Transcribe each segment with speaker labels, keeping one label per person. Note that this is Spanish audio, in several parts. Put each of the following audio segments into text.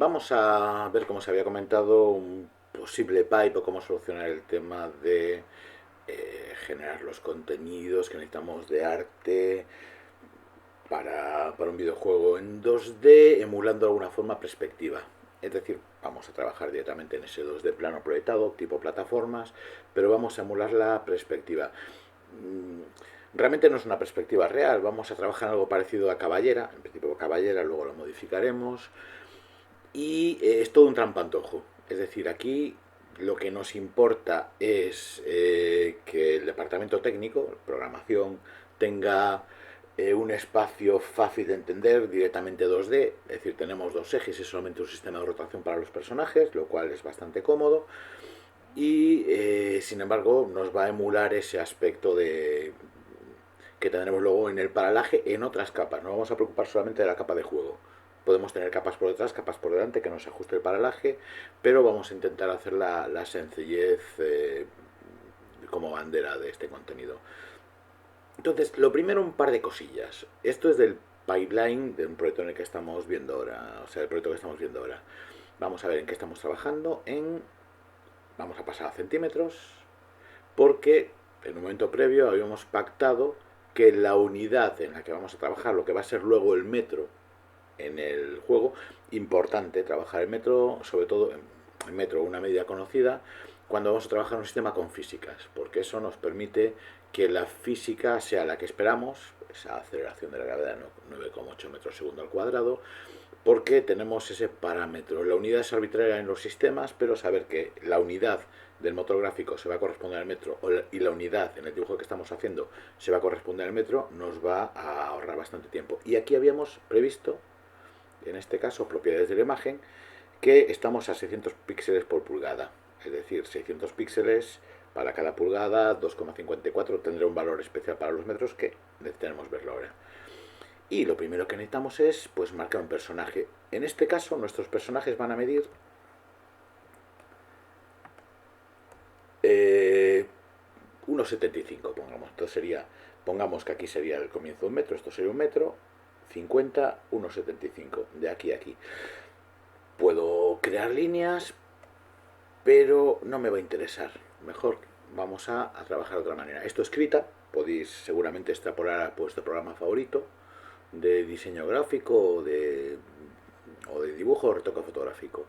Speaker 1: vamos a ver, como se había comentado, un posible pipe o cómo solucionar el tema de generar los contenidos que necesitamos de arte para un videojuego en 2D, emulando de alguna forma perspectiva. Es decir, vamos a trabajar directamente en ese 2D plano proyectado, tipo plataformas, pero vamos a emular la perspectiva. Realmente no es una perspectiva real, vamos a trabajar en algo parecido a Caballera, en principio Caballera, luego lo modificaremos, y es todo un trampantojo. Es decir, aquí lo que nos importa es que el departamento técnico, programación, tenga un espacio fácil de entender, directamente 2D, es decir, tenemos dos ejes y solamente un sistema de rotación para los personajes, lo cual es bastante cómodo, y sin embargo nos va a emular ese aspecto de que tendremos luego en el paralaje en otras capas. No vamos a preocupar solamente de la capa de juego. Podemos tener capas por detrás, capas por delante, que nos ajuste el paralaje, pero vamos a intentar hacer la sencillez como bandera de este contenido. Entonces, lo primero, un par de cosillas. Esto es del pipeline de un proyecto en el que estamos viendo ahora, o sea, el proyecto que estamos viendo ahora. Vamos a ver en qué estamos trabajando. Vamos a pasar a centímetros, porque en un momento previo habíamos pactado que la unidad en la que vamos a trabajar, lo que va a ser luego el metro en el juego, importante trabajar el metro, sobre todo el metro, una medida conocida, cuando vamos a trabajar en un sistema con físicas, porque eso nos permite que la física sea la que esperamos, esa aceleración de la gravedad de 9,8 metros segundo al cuadrado, porque tenemos ese parámetro. La unidad es arbitraria en los sistemas, pero saber que la unidad del motor gráfico se va a corresponder al metro y la unidad en el dibujo que estamos haciendo se va a corresponder al metro nos va a ahorrar bastante tiempo. Y aquí habíamos previsto, en este caso, propiedades de la imagen, que estamos a 600 píxeles por pulgada. Es decir, 600 píxeles para cada pulgada, 2,54 tendrá un valor especial para los metros que necesitaremos verlo ahora. Y lo primero que necesitamos es pues marcar un personaje. En este caso nuestros personajes van a medir 1,75, pongamos. Entonces sería, pongamos que aquí sería el comienzo de un metro, esto sería un metro, 50, 1,75, de aquí a aquí. Puedo crear líneas, pero no me va a interesar. Mejor vamos a trabajar de otra manera. Esto escrita, podéis seguramente extrapolar a vuestro programa favorito de diseño gráfico o de dibujo o retoque fotográfico.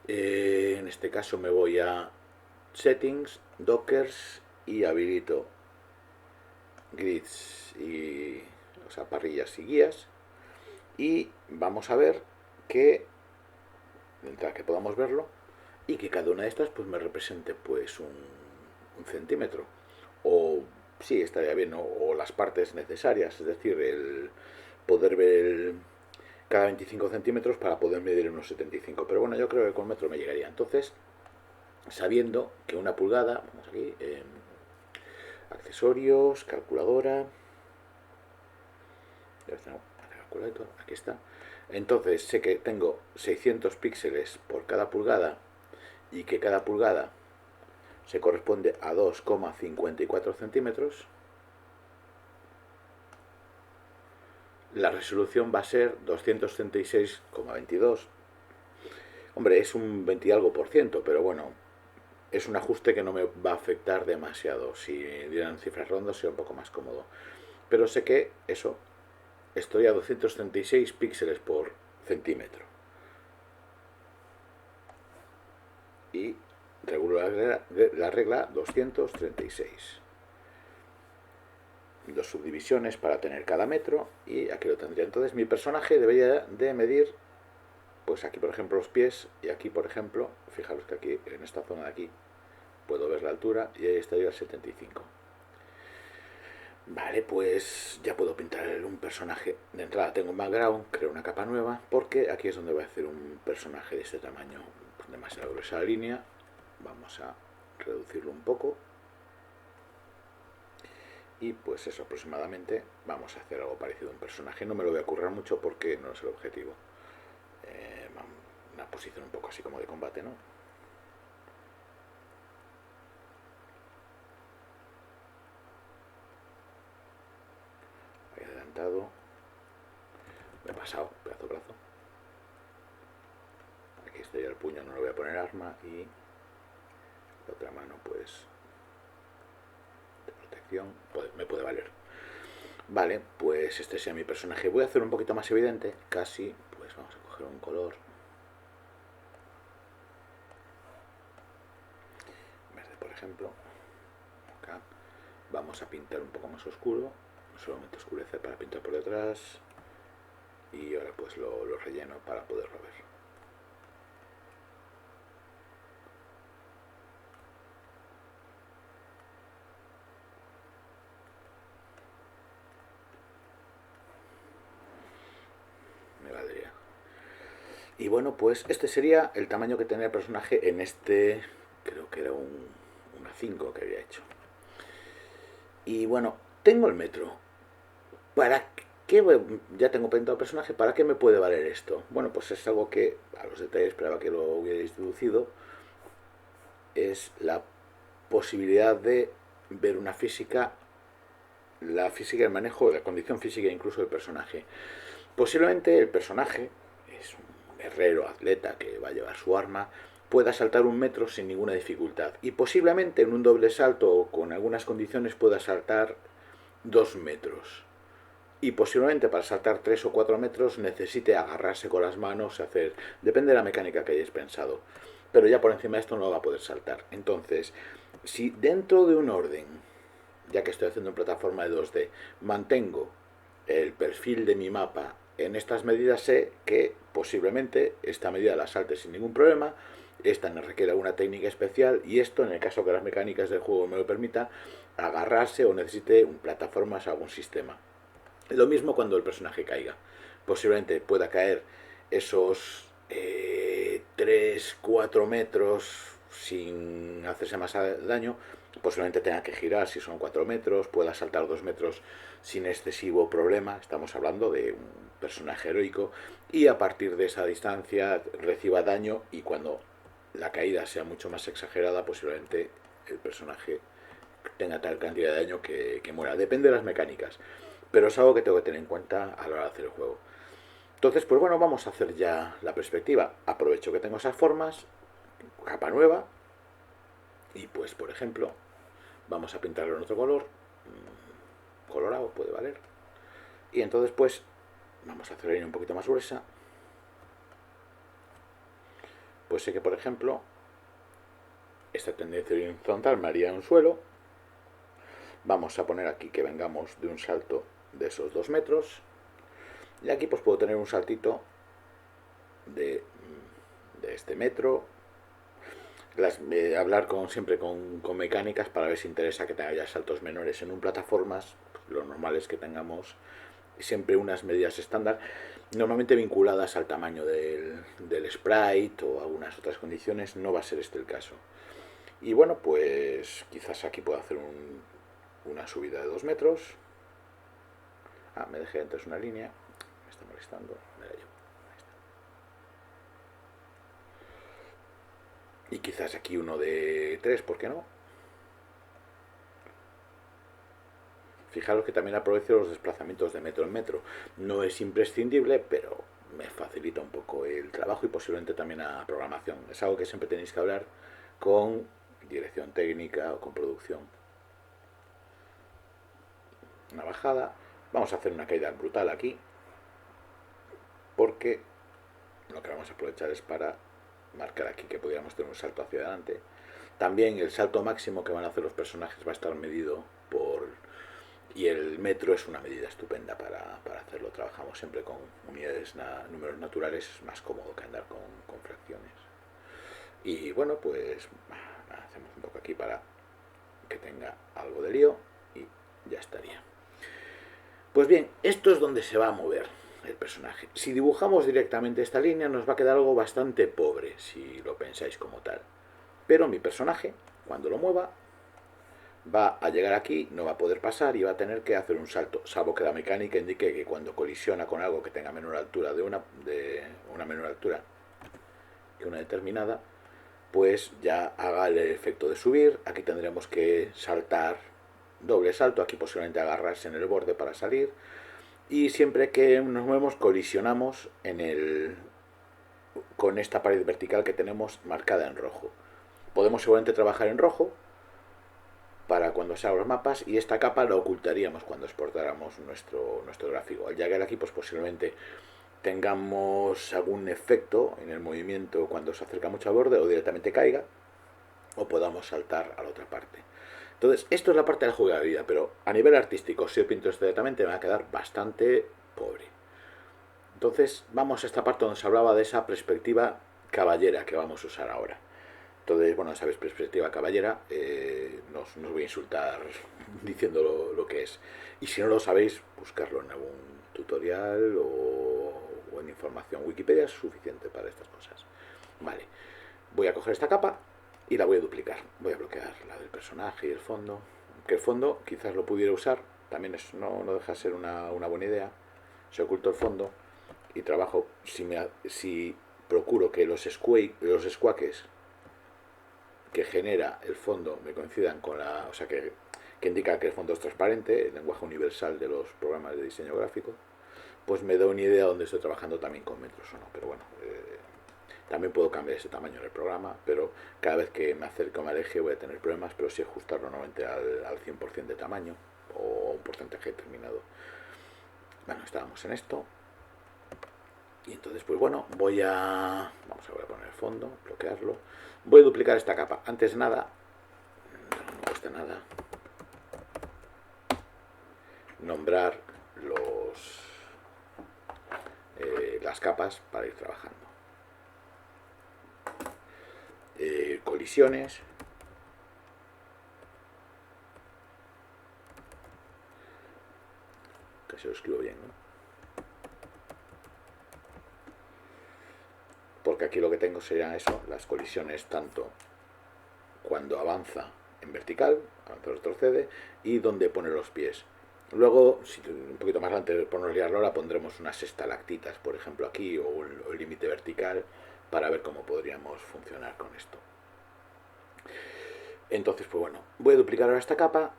Speaker 1: En este caso me voy a settings, dockers y habilito grids y, o sea, parrillas y guías, y vamos a ver que mientras que podamos verlo y que cada una de estas pues me represente pues un centímetro o sí estaría bien, o las partes necesarias, es decir, el poder ver cada 25 centímetros para poder medir unos 75, pero bueno, yo creo que con metro me llegaría. Entonces, sabiendo que una pulgada, vamos aquí, accesorios, calculadora, aquí está. Entonces sé que tengo 600 píxeles por cada pulgada y que cada pulgada se corresponde a 2,54 centímetros. La resolución va a ser 236,22. Hombre, es un 20 y algo por ciento, pero bueno, es un ajuste que no me va a afectar demasiado. Si dieran cifras rondas sería un poco más cómodo. Pero sé que eso, estoy a 236 píxeles por centímetro. Y regulo la regla 236. Dos subdivisiones para tener cada metro y aquí lo tendría. Entonces mi personaje debería de medir, pues aquí por ejemplo los pies y aquí por ejemplo, fijaros que aquí en esta zona de aquí puedo ver la altura y ahí estaría el 75. Vale, pues ya puedo pintar un personaje. De entrada tengo un background, creo una capa nueva, porque aquí es donde voy a hacer un personaje de este tamaño. Demasiado gruesa la línea. Vamos a reducirlo un poco. Y pues eso, aproximadamente vamos a hacer algo parecido a un personaje. No me lo voy a currar mucho porque no es el objetivo. Una posición un poco así como de combate, ¿no? He adelantado. Me he pasado, pedazo brazo. este ya el puño no lo voy a poner arma, y la otra mano pues de protección me puede valer. Vale, pues este sea mi personaje. Voy a hacer un poquito más evidente, casi, pues vamos a coger un color verde, por ejemplo. Acá vamos a pintar un poco más oscuro, solamente oscurecer para pintar por detrás, y ahora pues lo relleno para poderlo ver. Me valdría. Y bueno, pues este sería el tamaño que tenía el personaje en este, creo que era una 5 que había hecho. Y bueno, tengo el metro. ¿Para qué? Ya tengo pintado el personaje, ¿para qué me puede valer esto? Bueno, pues es algo que a los detalles esperaba que lo hubierais deducido. Es la posibilidad de ver una física, la física del manejo, la condición física incluso del personaje. Posiblemente el personaje es un guerrero, atleta que va a llevar su arma, pueda saltar 1 metro sin ninguna dificultad. Y posiblemente en un doble salto o con algunas condiciones pueda saltar 2 metros. Y posiblemente para saltar 3 o 4 metros necesite agarrarse con las manos, depende de la mecánica que hayáis pensado. Pero ya por encima de esto no va a poder saltar. Entonces, si dentro de un orden, ya que estoy haciendo en plataforma de 2D, mantengo el perfil de mi mapa en estas medidas, sé que posiblemente esta medida la salte sin ningún problema, esta no requiere una técnica especial, y esto, en el caso que las mecánicas del juego me lo permita, agarrarse o necesite un plataformas o algún sistema. Lo mismo cuando el personaje caiga. Posiblemente pueda caer esos 3 o 4 metros sin hacerse más daño. Posiblemente tenga que girar si son 4 metros. Pueda saltar 2 metros sin excesivo problema. Estamos hablando de un personaje heroico. Y a partir de esa distancia reciba daño, y cuando la caída sea mucho más exagerada, posiblemente el personaje tenga tal cantidad de daño que muera. Depende de las mecánicas, pero es algo que tengo que tener en cuenta a la hora de hacer el juego. Entonces, pues bueno, vamos a hacer ya la perspectiva. Aprovecho que tengo esas formas, capa nueva, y pues por ejemplo vamos a pintarlo en otro color, colorado puede valer. Y entonces pues vamos a hacer la línea un poquito más gruesa. Pues sé que por ejemplo esta tendencia horizontal me haría un suelo. Vamos a poner aquí que vengamos de un salto de esos 2 metros. Y aquí pues puedo tener un saltito de este metro. Hablar siempre con mecánicas para ver si interesa que tenga ya saltos menores en un plataformas. Lo normal es que tengamos siempre unas medidas estándar, normalmente vinculadas al tamaño del sprite o algunas otras condiciones. No va a ser este el caso. Y bueno, pues quizás aquí puedo hacer una subida de 2 metros. Me dejé antes una línea, me está molestando, me la llevo. Y quizás aquí uno de 3, ¿por qué no? Fijaros que también aprovecho los desplazamientos de metro en metro. No es imprescindible, pero me facilita un poco el trabajo y posiblemente también la programación. Es algo que siempre tenéis que hablar con dirección técnica o con producción. Una bajada. Vamos a hacer una caída brutal aquí, porque lo que vamos a aprovechar es para marcar aquí que podríamos tener un salto hacia adelante. También el salto máximo que van a hacer los personajes va a estar medido por... Y el metro es una medida estupenda para hacerlo. Trabajamos siempre con unidades, números naturales, es más cómodo que andar con fracciones. Y bueno, pues hacemos un poco aquí para que tenga algo de lío y ya estaría. Pues bien, esto es donde se va a mover el personaje. Si dibujamos directamente esta línea nos va a quedar algo bastante pobre, si lo pensáis como tal. Pero mi personaje, cuando lo mueva, va a llegar aquí, no va a poder pasar y va a tener que hacer un salto, salvo que la mecánica indique que cuando colisiona con algo que tenga menor altura de una menor altura que una determinada, pues ya haga el efecto de subir. Aquí tendremos que saltar doble salto, aquí posiblemente agarrarse en el borde para salir, y siempre que nos movemos colisionamos en con esta pared vertical que tenemos marcada en rojo. Podemos seguramente trabajar en rojo para cuando se hagan los mapas, y esta capa la ocultaríamos cuando exportáramos nuestro gráfico. Al llegar aquí, pues posiblemente tengamos algún efecto en el movimiento cuando se acerca mucho al borde, o directamente caiga, o podamos saltar a la otra parte. Entonces, esto es la parte de la jugabilidad, pero a nivel artístico, si yo pinto esto directamente, me va a quedar bastante pobre. Entonces, vamos a esta parte donde se hablaba de esa perspectiva caballera que vamos a usar ahora. Entonces, bueno, sabéis, perspectiva caballera, no os voy a insultar diciendo lo que es. Y si no lo sabéis, buscarlo en algún tutorial o en información. Wikipedia es suficiente para estas cosas. Vale, voy a coger esta capa y la voy a duplicar. Voy a bloquear la del personaje y el fondo. Que el fondo quizás lo pudiera usar, también no deja de ser una buena idea. Se oculto el fondo y trabajo, si procuro que los squawks que genera el fondo me coincidan con o sea, que indica que el fondo es transparente, el lenguaje universal de los programas de diseño gráfico, pues me da una idea de dónde estoy trabajando también con metros o no. Pero bueno, también puedo cambiar ese tamaño en el programa, pero cada vez que me acerco o me aleje voy a tener problemas, pero sí ajustarlo nuevamente al 100% de tamaño o un porcentaje determinado. Bueno, estábamos en esto. Y entonces, pues bueno, voy a poner el fondo, bloquearlo. Voy a duplicar esta capa. Antes de nada, no cuesta nada nombrar las capas para ir trabajando. Colisiones. Que se lo escribo bien, ¿no? Porque aquí lo que tengo serían eso, las colisiones tanto cuando avanza en vertical, avanza o retrocede, y donde pone los pies. Luego, si un poquito más adelante por no liarlo, ahora pondremos unas estalactitas, por ejemplo, aquí, o el límite vertical, para ver cómo podríamos funcionar con esto. Entonces, pues bueno, voy a duplicar ahora esta capa.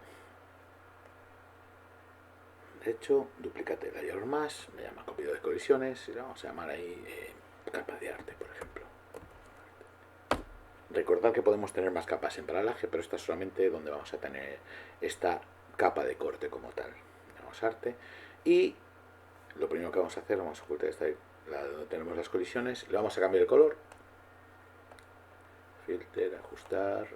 Speaker 1: De hecho, duplicate layer más, me llama copiado de colisiones, y le vamos a llamar ahí capa de arte, por ejemplo. Recordad que podemos tener más capas en paralaje, pero esta es solamente donde vamos a tener esta capa de corte como tal. Damos arte y lo primero que vamos a hacer, vamos a ocultar esta, donde tenemos las colisiones, le vamos a cambiar el color. Filter, ajustar,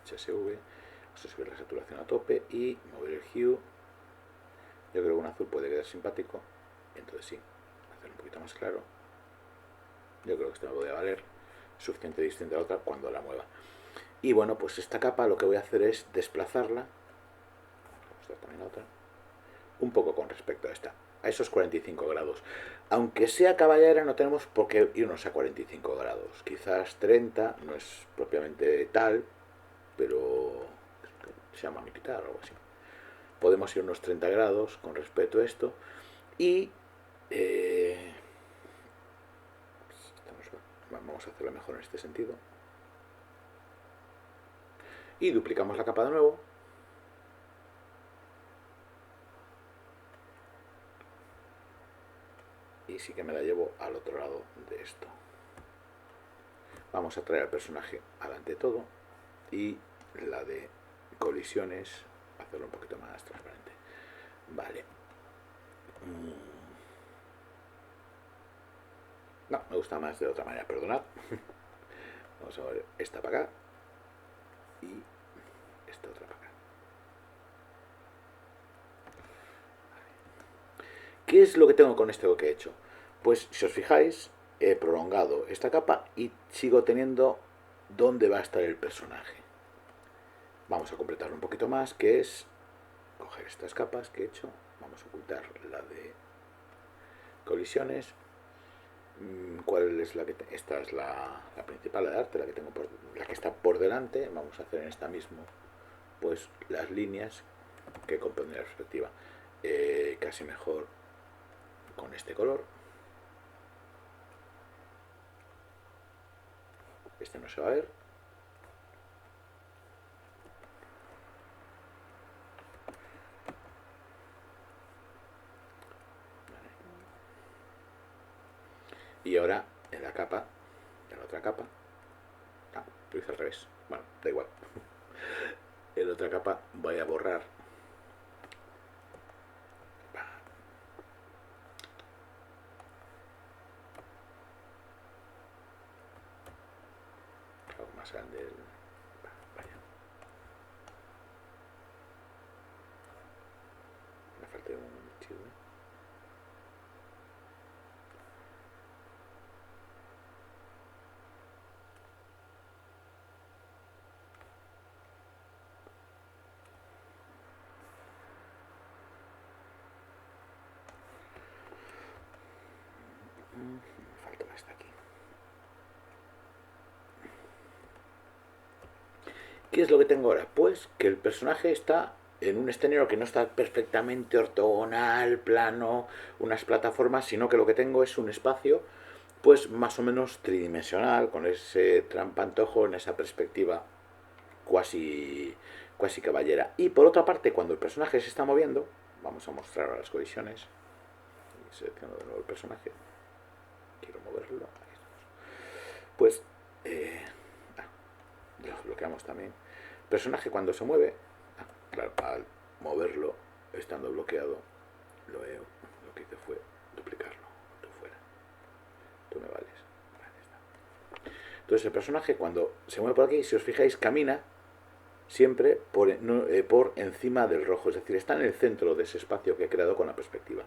Speaker 1: HSV, vamos a subir la saturación a tope y mover el hue. Yo creo que un azul puede quedar simpático, entonces sí, hacerlo un poquito más claro. Yo creo que esto me podría valer, suficiente distinta a la otra cuando la mueva. Y bueno, pues esta capa lo que voy a hacer es desplazarla, vamos a mostrar también la otra, un poco con respecto a esta, a esos 45 grados. Aunque sea caballera, no tenemos por qué irnos a 45 grados. Quizás 30 no es propiamente tal, pero se llama militar o algo así. Podemos ir unos 30 grados con respecto a esto y vamos a hacerlo mejor en este sentido. Y duplicamos la capa de nuevo. Y sí que me la llevo al otro lado de esto. Vamos a traer al personaje adelante de todo y la de colisiones hacerlo un poquito más transparente. Vale. No, me gusta más de otra manera, perdonad. Vamos a ver esta para acá y esta otra para acá. ¿Qué es lo que tengo con esto que he hecho? Pues si os fijáis, he prolongado esta capa y sigo teniendo dónde va a estar el personaje. Vamos a completarlo un poquito más, que es coger estas capas que he hecho. Vamos a ocultar la de colisiones. ¿Cuál es la que esta es la principal, la de arte, la que tengo la que está por delante? Vamos a hacer en esta mismo pues las líneas que componen la perspectiva, casi mejor con este color. Este no se va a ver. Y ahora en en otra capa. Ah, lo hice al revés. Bueno, da igual. En otra capa voy a borrar algo más grande. Vaya, me falta un archivo. Me falta más de aquí. ¿Qué es lo que tengo ahora? Pues que el personaje está en un escenario que no está perfectamente ortogonal, plano, unas plataformas, sino que lo que tengo es un espacio pues más o menos tridimensional, con ese trampantojo en esa perspectiva cuasi caballera. Y por otra parte, cuando el personaje se está moviendo, vamos a mostrar ahora las colisiones. Selecciono de nuevo el personaje. Quiero moverlo. Ahí estamos. Pues lo bloqueamos también. El personaje cuando se mueve, claro, al moverlo, estando bloqueado, lo que hice fue duplicarlo. Tú fuera. Tú me vales. Vale, está. Entonces el personaje cuando se mueve por aquí, si os fijáis, camina siempre por encima del rojo, es decir, está en el centro de ese espacio que he creado con la perspectiva.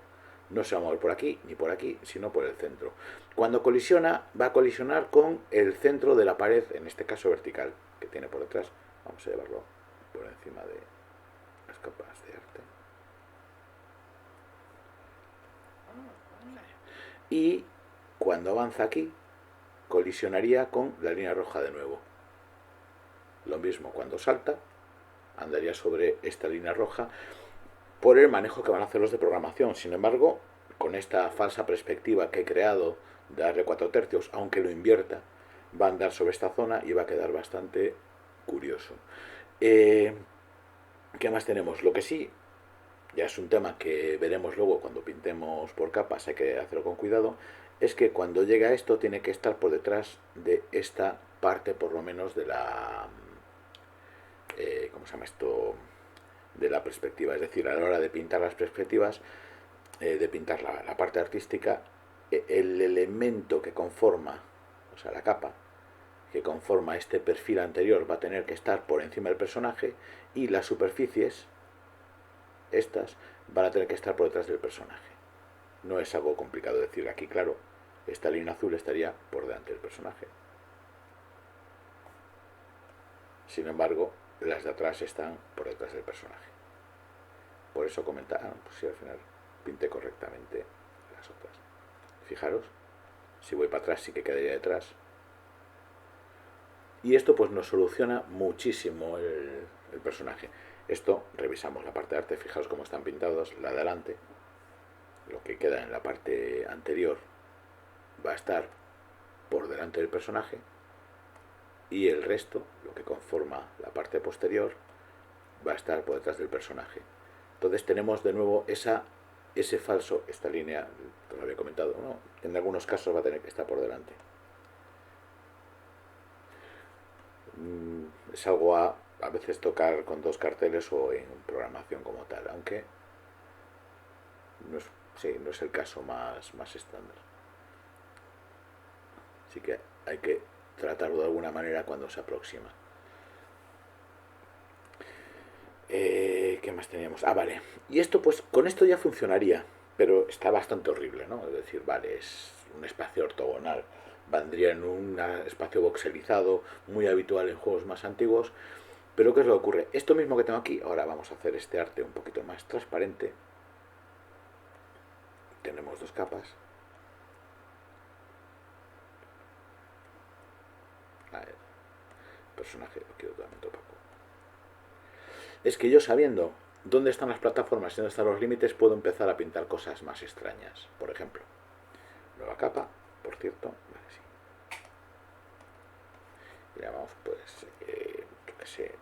Speaker 1: No se va a mover por aquí ni por aquí, sino por el centro. Cuando colisiona, va a colisionar con el centro de la pared, en este caso vertical, que tiene por detrás. Vamos a llevarlo por encima de las capas de arte. Y cuando avanza aquí, colisionaría con la línea roja de nuevo. Lo mismo, cuando salta, andaría sobre esta línea roja por el manejo que van a hacer los de programación. Sin embargo, con esta falsa perspectiva que he creado de darle 4 tercios, aunque lo invierta, va a andar sobre esta zona y va a quedar bastante curioso. ¿Qué más tenemos? Lo que sí, ya es un tema que veremos luego cuando pintemos por capas, hay que hacerlo con cuidado, es que cuando llega a esto tiene que estar por detrás de esta parte, por lo menos de la... ¿cómo se llama esto? De la perspectiva. Es decir, a la hora de pintar las perspectivas, de pintar la parte artística, el elemento que conforma, o sea, la capa que conforma este perfil anterior va a tener que estar por encima del personaje y las superficies, estas, van a tener que estar por detrás del personaje. No es algo complicado decir aquí, claro, esta línea azul estaría por delante del personaje. Sin embargo, las de atrás están por detrás del personaje. Por eso comentaba, pues si al final pinté correctamente las otras. Fijaros, si voy para atrás sí que quedaría detrás. Y esto pues nos soluciona muchísimo el personaje. Esto, revisamos la parte de arte, fijaros cómo están pintados, la de adelante, lo que queda en la parte anterior va a estar por delante del personaje y el resto, lo que conforma la parte posterior, va a estar por detrás del personaje. Entonces tenemos de nuevo ese falso, esta línea, lo había comentado, ¿no? En algunos casos va a tener que estar por delante. Es algo a veces tocar con 2 carteles o en programación como tal, aunque no es, sí, no es el caso más estándar. Así que hay que tratarlo de alguna manera cuando se aproxima. ¿Qué más teníamos? Ah, vale. Y esto, pues, con esto ya funcionaría, pero está bastante horrible, ¿no? Es decir, vale, es un espacio ortogonal. Vendría en un espacio voxelizado, muy habitual en juegos más antiguos. Pero ¿qué es lo que ocurre? Esto mismo que tengo aquí, ahora vamos a hacer este arte un poquito más transparente. Tenemos 2 capas. A ver, personaje lo quiero totalmente opaco. Es que yo sabiendo dónde están las plataformas y dónde están los límites, puedo empezar a pintar cosas más extrañas. Por ejemplo, nueva capa, por cierto, vale, sí. Y llamamos, pues, yo qué sé,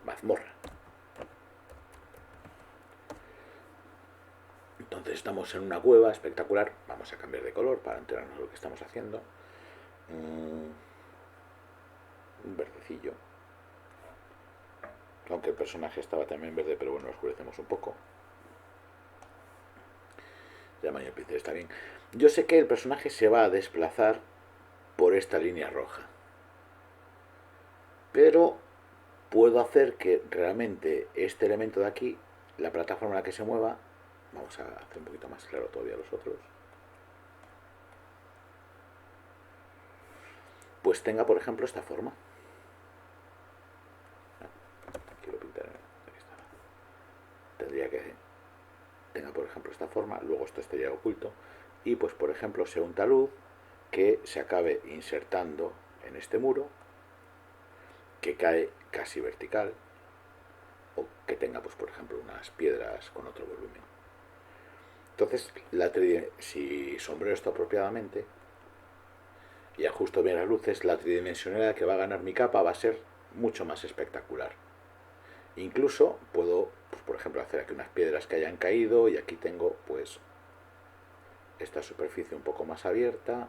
Speaker 1: mazmorra. Entonces estamos en una cueva espectacular. Vamos a cambiar de color para enterarnos de lo que estamos haciendo. Un verdecillo. Aunque el personaje estaba también verde, pero bueno, lo oscurecemos un poco. El tamaño del pincel está bien. Yo sé que el personaje se va a desplazar por esta línea roja. Pero puedo hacer que realmente este elemento de aquí, la plataforma en la que se mueva, vamos a hacer un poquito más claro todavía los otros, pues tenga, por ejemplo, esta forma. Quiero pintar aquí está. Tendría que tenga, por ejemplo, esta forma, luego esto estaría oculto, y pues, por ejemplo, sea un talud que se acabe insertando en este muro, que cae casi vertical, o que tenga, pues, por ejemplo, unas piedras con otro volumen. Entonces, si sombrero esto apropiadamente y ajusto bien las luces, la tridimensionalidad que va a ganar mi capa va a ser mucho más espectacular. Incluso puedo, pues, por ejemplo, hacer aquí unas piedras que hayan caído, y aquí tengo pues esta superficie un poco más abierta,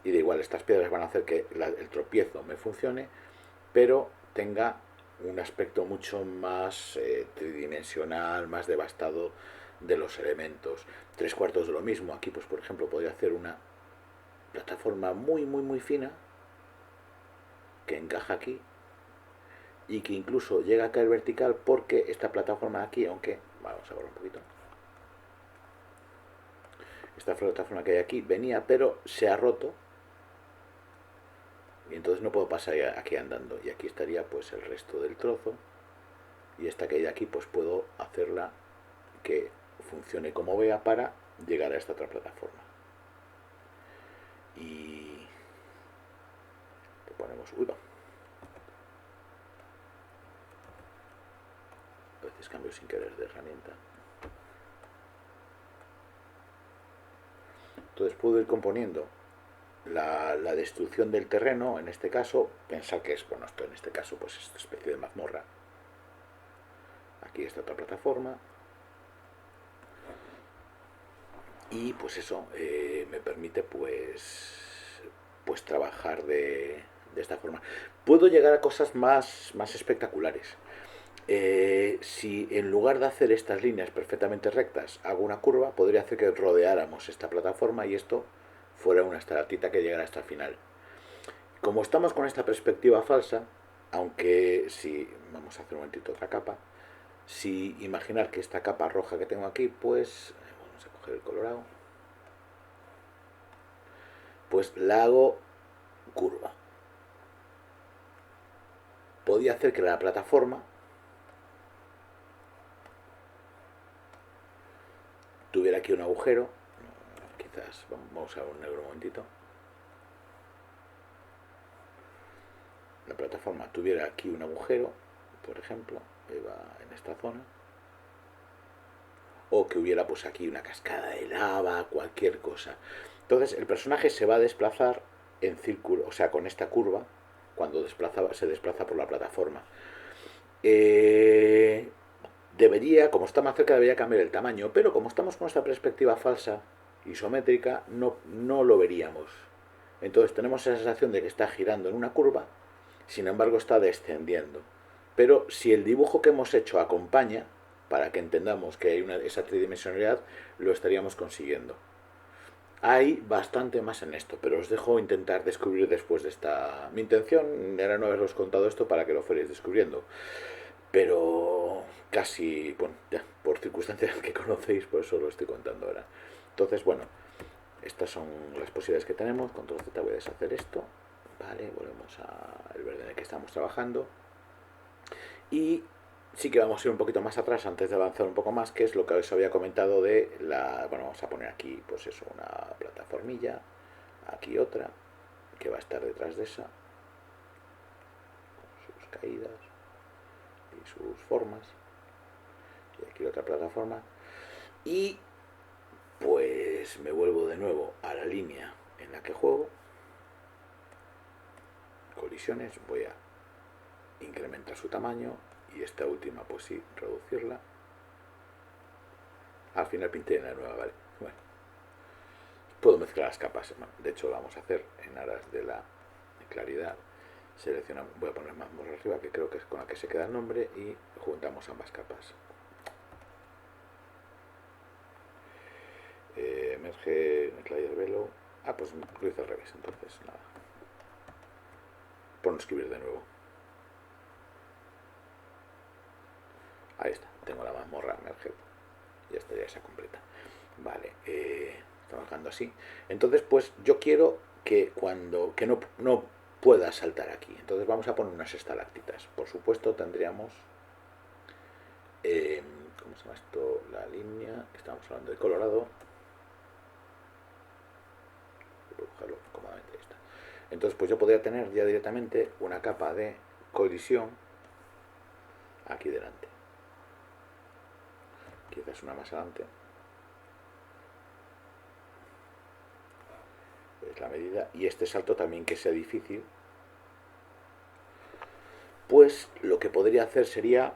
Speaker 1: y de igual estas piedras van a hacer que el tropiezo me funcione, pero tenga un aspecto mucho más tridimensional, más devastado de los elementos. Tres cuartos de lo mismo. Aquí, pues, por ejemplo, podría hacer una plataforma muy fina que encaja aquí y que incluso llega a caer vertical, porque esta plataforma de aquí, aunque vamos a ver un poquito, esta plataforma que hay aquí venía, pero se ha roto, y entonces no puedo pasar aquí andando, y aquí estaría pues el resto del trozo, y esta que hay de aquí pues puedo hacerla que funcione como vea para llegar a esta otra plataforma. Y le ponemos, uy, va, a veces cambio sin querer de herramienta. Entonces puedo ir componiendo la destrucción del terreno, en este caso, pensar que es, bueno, esto en este caso pues es una especie de mazmorra. Aquí está otra plataforma. Y pues eso me permite pues trabajar de esta forma. Puedo llegar a cosas más espectaculares. Si en lugar de hacer estas líneas perfectamente rectas hago una curva, podría hacer que rodeáramos esta plataforma y esto fuera una estalatita que llegara hasta el final. Como estamos con esta perspectiva falsa, aunque si vamos a hacer un momentito otra capa, si imaginar que esta capa roja que tengo aquí, pues vamos a coger el colorado, pues la hago curva. Podía hacer que la plataforma tuviera aquí un agujero, quizás, vamos a ver un negro un momentito, la plataforma tuviera aquí un agujero, por ejemplo, en esta zona, o que hubiera pues aquí una cascada de lava, cualquier cosa. Entonces el personaje se va a desplazar en círculo, o sea, con esta curva, cuando se desplaza por la plataforma. Debería, como está más cerca, debería cambiar el tamaño, pero como estamos con esta perspectiva falsa, isométrica, no lo veríamos. Entonces tenemos la sensación de que está girando en una curva, sin embargo está descendiendo. Pero si el dibujo que hemos hecho acompaña, para que entendamos que hay esa tridimensionalidad, lo estaríamos consiguiendo. Hay bastante más en esto, pero os dejo intentar descubrir después de esta. Mi intención era no haberos contado esto para que lo fuerais descubriendo, pero casi, bueno, ya, por circunstancias que conocéis, por eso lo estoy contando ahora. Entonces, bueno, estas son las posibilidades que tenemos. Control Z, voy a deshacer esto. Vale, volvemos al verde en el que estamos trabajando. Y sí que vamos a ir un poquito más atrás antes de avanzar un poco más, que es lo que os había comentado de la... Bueno, vamos a poner aquí, pues eso, una plataformilla. Aquí otra, que va a estar detrás de esa, con sus caídas y sus formas. Y aquí otra plataforma. Y pues me vuelvo de nuevo a la línea en la que juego. Colisiones, voy a incrementar su tamaño, y esta última pues sí, reducirla. Al final pinté una nueva, vale. Bueno, Puedo mezclar las capas. Bueno, de hecho, lo vamos a hacer en aras de la claridad. Seleccionamos, voy a poner mazmorra arriba, que creo que es con la que se queda el nombre, y juntamos ambas capas. Emerge Slayer Velo. Ah, pues lo hice al revés, entonces nada. Por no escribir de nuevo. Ahí está, tengo la mazmorra Emerge. Ya estaría esa completa. Vale, trabajando así. Entonces, pues yo quiero que cuando que no pueda saltar aquí. Entonces vamos a poner unas estalactitas. Por supuesto tendríamos ¿cómo se llama esto? La línea. Estamos hablando de Colorado. Puedo buscarlo cómodamente. Ahí está. Entonces, pues yo podría tener ya directamente una capa de colisión aquí delante. Quizás una más adelante. Es la medida. Y este salto también que sea difícil. Pues lo que podría hacer sería,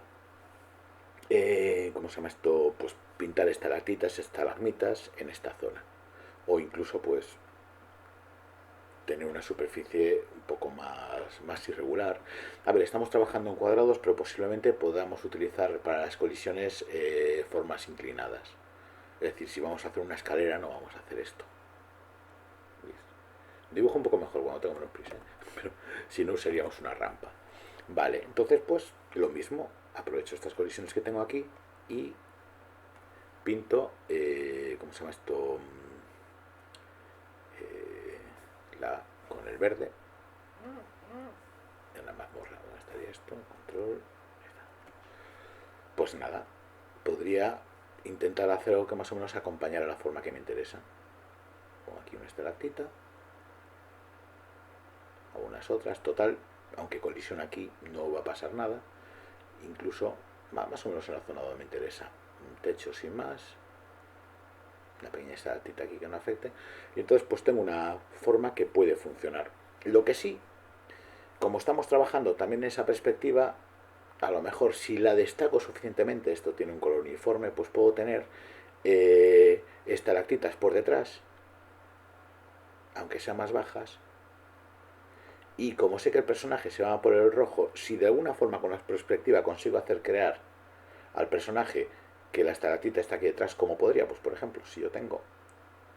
Speaker 1: ¿cómo se llama esto? Pues pintar estalactitas, estalagmitas en esta zona. O incluso pues tener una superficie un poco más irregular. A ver, estamos trabajando en cuadrados, pero posiblemente podamos utilizar para las colisiones formas inclinadas. Es decir, si vamos a hacer una escalera no vamos a hacer esto. Dibujo un poco mejor cuando tengo menos prisa, pero si no usaríamos una rampa. Vale, entonces pues lo mismo, aprovecho estas colisiones que tengo aquí y pinto, ¿cómo se llama esto? Con el verde en la mazmorra. ¿Dónde estaría esto? Control. Pues nada, podría intentar hacer algo que más o menos acompañara la forma que me interesa. Pongo aquí una estalactita, algunas otras, total, aunque colisión aquí no va a pasar nada, incluso más o menos en la zona donde me interesa. Un techo sin más, una pequeña estalactita aquí que no afecte, y entonces pues tengo una forma que puede funcionar. Lo que sí, como estamos trabajando también en esa perspectiva, a lo mejor si la destaco suficientemente, esto tiene un color uniforme, pues puedo tener estalactitas por detrás, aunque sean más bajas, y como sé que el personaje se va por el rojo, si de alguna forma con la perspectiva consigo hacer crear al personaje que la estalactita está aquí detrás, como podría, pues por ejemplo, si yo tengo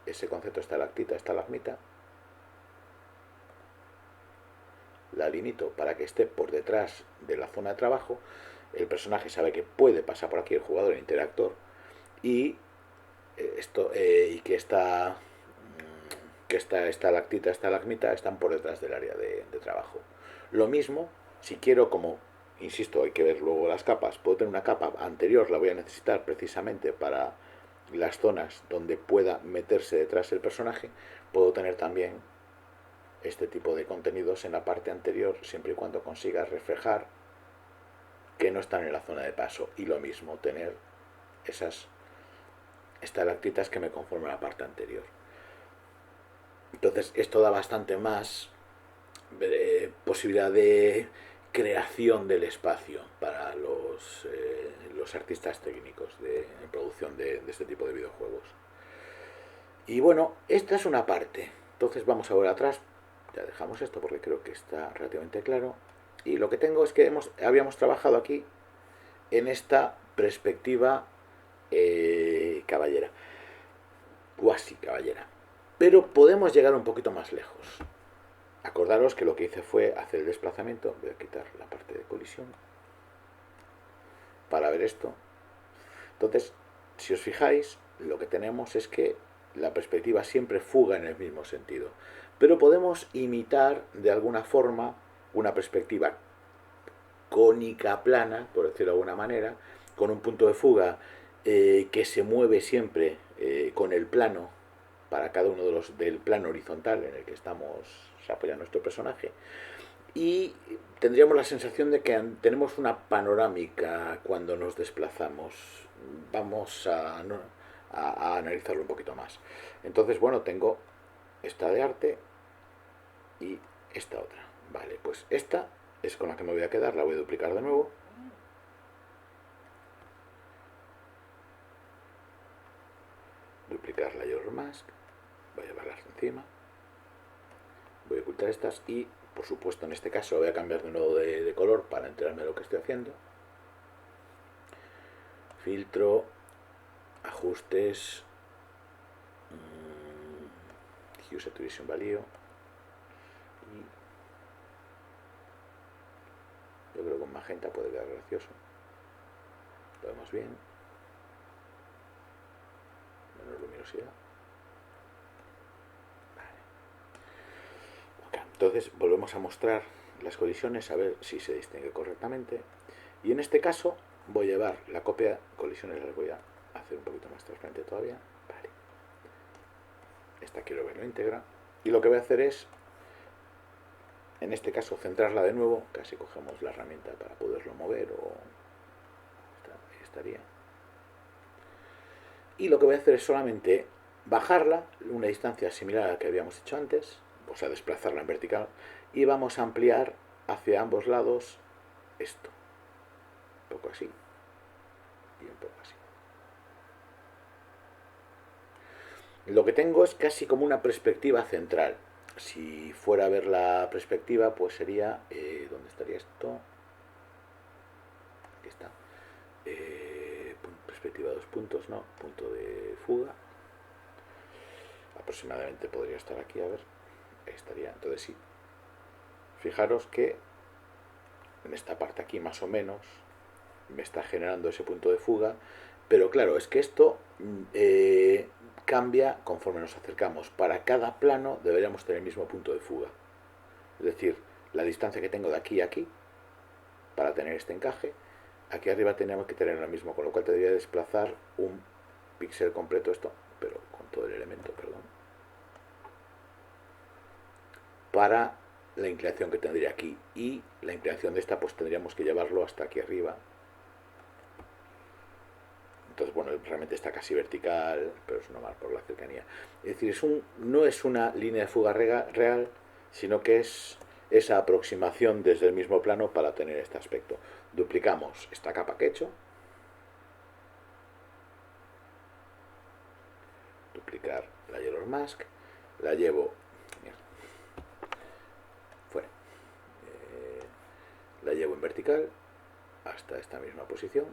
Speaker 1: ese concepto estalactita, estalagmita, la limito para que esté por detrás de la zona de trabajo, el personaje sabe que puede pasar por aquí el jugador, el interactor, y y que esta estalactita, estalagmita están por detrás del área de trabajo. Lo mismo, si quiero, como insisto, hay que ver luego las capas, puedo tener una capa anterior, la voy a necesitar precisamente para las zonas donde pueda meterse detrás el personaje, puedo tener también este tipo de contenidos en la parte anterior, siempre y cuando consiga reflejar que no están en la zona de paso. Y lo mismo, tener esas estalactitas que me conforman la parte anterior. Entonces esto da bastante más posibilidad de creación del espacio para los artistas técnicos de producción de este tipo de videojuegos. Y bueno, esta es una parte. Entonces vamos a ver atrás. Ya dejamos esto porque creo que está relativamente claro. Y lo que tengo es que habíamos trabajado aquí en esta perspectiva caballera. Cuasi caballera. Pero podemos llegar un poquito más lejos. Acordaros que lo que hice fue hacer el desplazamiento. Voy a quitar la parte de colisión para ver esto. Entonces, si os fijáis, lo que tenemos es que la perspectiva siempre fuga en el mismo sentido. Pero podemos imitar de alguna forma una perspectiva cónica plana, por decirlo de alguna manera, con un punto de fuga que se mueve siempre con el plano para cada uno de los del plano horizontal en el que se apoya nuestro personaje, y tendríamos la sensación de que tenemos una panorámica cuando nos desplazamos. Vamos a analizarlo un poquito más. Entonces, bueno, tengo esta de arte y esta otra. Vale, pues esta es con la que me voy a quedar, la voy a duplicar de nuevo. Duplicar Layer Mask. voy a llevarlas encima, voy a ocultar estas y, por supuesto, en este caso voy a cambiar de nuevo de color para enterarme de lo que estoy haciendo. Filtro, ajustes, Hue Saturation Value, y yo creo que con magenta puede quedar gracioso. Lo vemos bien, menos luminosidad. Entonces volvemos a mostrar las colisiones, a ver si se distingue correctamente. Y en este caso voy a llevar la copia de colisiones, las voy a hacer un poquito más transparente todavía. Vale. Esta quiero verlo íntegra. Y lo que voy a hacer es, en este caso, centrarla de nuevo. Casi cogemos la herramienta para poderlo mover o... ahí estaría. Y lo que voy a hacer es solamente bajarla una distancia similar a la que habíamos hecho antes, o sea, desplazarla en vertical, y vamos a ampliar hacia ambos lados esto, un poco así y un poco así. Lo que tengo es casi como una perspectiva central. Si fuera a ver la perspectiva, pues sería, ¿dónde estaría esto? Aquí está, perspectiva 2 puntos, no, punto de fuga, aproximadamente podría estar aquí, a ver, ahí estaría. Entonces sí, fijaros que en esta parte aquí más o menos me está generando ese punto de fuga, pero claro, es que esto cambia conforme nos acercamos. Para cada plano deberíamos tener el mismo punto de fuga, es decir, la distancia que tengo de aquí a aquí para tener este encaje, aquí arriba tenemos que tener lo mismo, con lo cual tendría que desplazar un píxel completo esto, pero con todo el elemento, perdón, para la inclinación que tendría aquí, y la inclinación de esta pues tendríamos que llevarlo hasta aquí arriba. Entonces, bueno, realmente está casi vertical, pero es normal por la cercanía. Es decir, no es una línea de fuga real, sino que es esa aproximación desde el mismo plano para tener este aspecto. Duplicamos esta capa que he hecho. Duplicar la Yellow Mask. La llevo... fuera. La llevo en vertical hasta esta misma posición.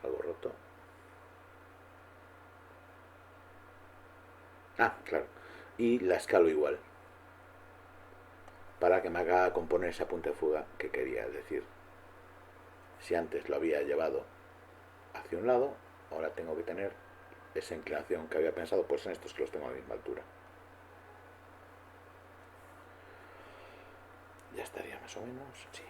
Speaker 1: Algo roto. Ah, claro. Y la escalo igual, para que me haga componer esa punta de fuga que quería. Es decir, si antes lo había llevado hacia un lado, ahora tengo que tener esa inclinación que había pensado, pues en estos que los tengo a la misma altura. Ya estaría más o menos, sí.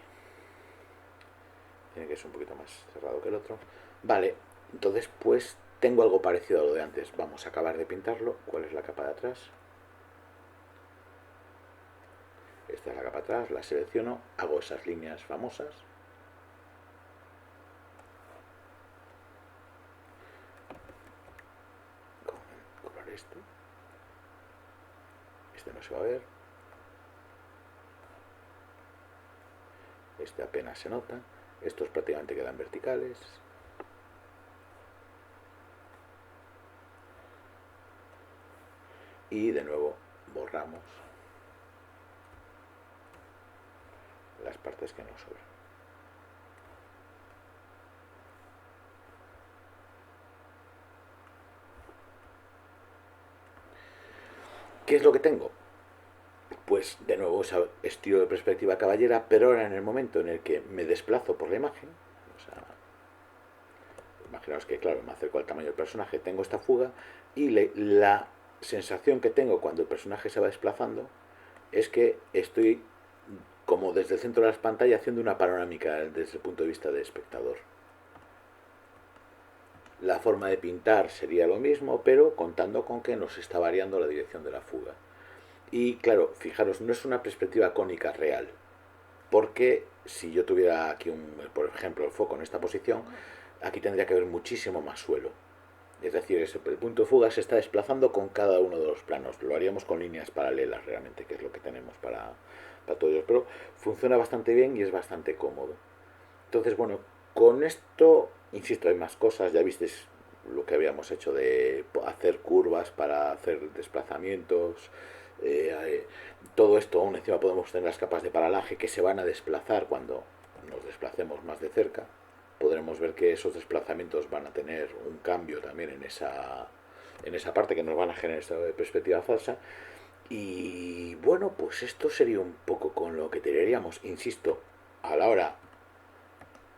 Speaker 1: Tiene que ser un poquito más cerrado que el otro. Vale, entonces pues tengo algo parecido a lo de antes. Vamos a acabar de pintarlo. ¿Cuál es la capa de atrás? Esta es la capa de atrás, la selecciono, hago esas líneas famosas. Con el color este no se va a ver. Este apenas se nota. Estos prácticamente quedan verticales. Y de nuevo borramos las partes que nos sobran. ¿Qué es lo que tengo? Pues de nuevo ese estilo de perspectiva caballera, pero ahora en el momento en el que me desplazo por la imagen, o sea, imaginaos que claro, me acerco al tamaño del personaje, tengo esta fuga y la sensación que tengo cuando el personaje se va desplazando es que estoy como desde el centro de la pantalla haciendo una panorámica desde el punto de vista del espectador. La forma de pintar sería lo mismo, pero contando con que nos está variando la dirección de la fuga. Y claro, fijaros, no es una perspectiva cónica real, porque si yo tuviera aquí, por ejemplo, el foco en esta posición, aquí tendría que haber muchísimo más suelo. Es decir, el punto de fuga se está desplazando con cada uno de los planos. Lo haríamos con líneas paralelas realmente, que es lo que tenemos para todos ellos, pero funciona bastante bien y es bastante cómodo. Entonces, bueno, con esto, insisto, hay más cosas, ya visteis lo que habíamos hecho de hacer curvas para hacer desplazamientos, eh, todo esto aún encima podemos tener las capas de paralaje que se van a desplazar cuando nos desplacemos más de cerca. Podremos ver que esos desplazamientos van a tener un cambio también en esa parte que nos van a generar esta perspectiva falsa. Y bueno, pues esto sería un poco con lo que tiraríamos. Insisto, a la hora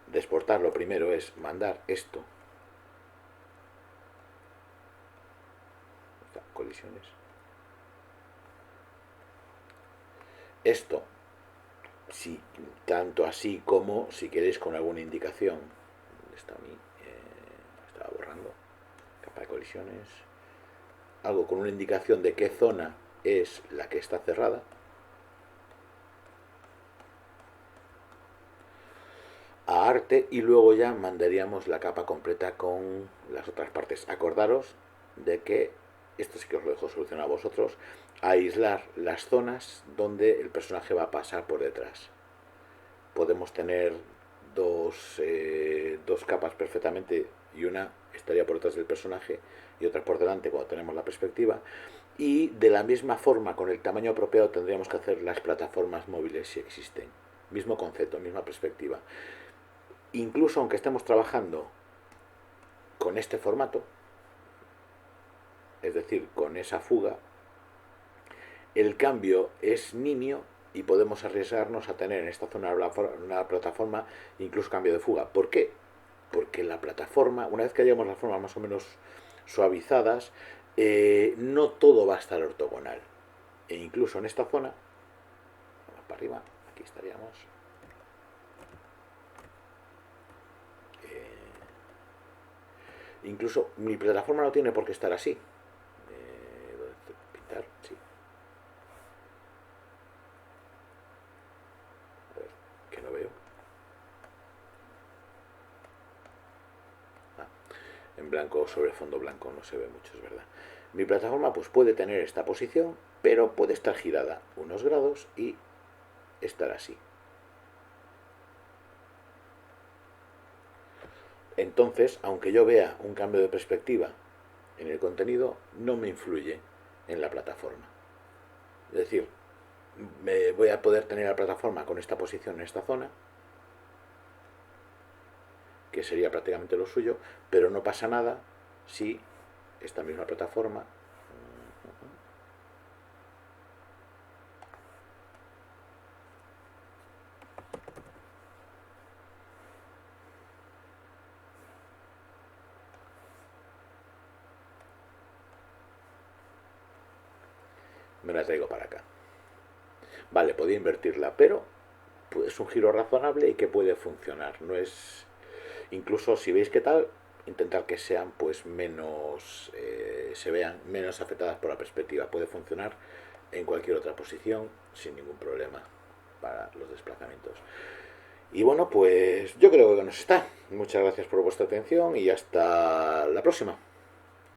Speaker 1: de exportar lo primero es mandar esto, colisiones, esto, si, tanto así como si queréis con alguna indicación. ¿Dónde está mi? Estaba borrando. Capa de colisiones. Algo con una indicación de qué zona es la que está cerrada. A arte y luego ya mandaríamos la capa completa con las otras partes. Acordaros de que, esto sí que os lo dejo solucionar a vosotros, aislar las zonas donde el personaje va a pasar por detrás. Podemos tener dos capas perfectamente y una estaría por detrás del personaje y otra por delante cuando tenemos la perspectiva. Y de la misma forma, con el tamaño apropiado, tendríamos que hacer las plataformas móviles si existen. Mismo concepto, misma perspectiva. Incluso aunque estemos trabajando con este formato, es decir, con esa fuga, el cambio es nimio y podemos arriesgarnos a tener en esta zona una plataforma incluso cambio de fuga. ¿Por qué? Porque la plataforma, una vez que hayamos las formas más o menos suavizadas, no todo va a estar ortogonal. E incluso en esta zona, vamos para arriba, aquí estaríamos. Incluso mi plataforma no tiene por qué estar así. Pintar, sí. A ver, que no veo. En blanco sobre fondo blanco no se ve mucho, es verdad. Mi plataforma pues puede tener esta posición, pero puede estar girada unos grados y estar así. Entonces, aunque yo vea un cambio de perspectiva en el contenido, no me influye en la plataforma. Es decir, me voy a poder tener la plataforma con esta posición en esta zona, que sería prácticamente lo suyo, pero no pasa nada si esta misma plataforma me la traigo para acá. Vale, podía invertirla, pero es un giro razonable y que puede funcionar. No es, incluso si veis que tal, intentar que sean pues menos, se vean menos afectadas por la perspectiva. Puede funcionar en cualquier otra posición sin ningún problema para los desplazamientos. Y bueno, pues yo creo que nos está. Muchas gracias por vuestra atención y hasta la próxima.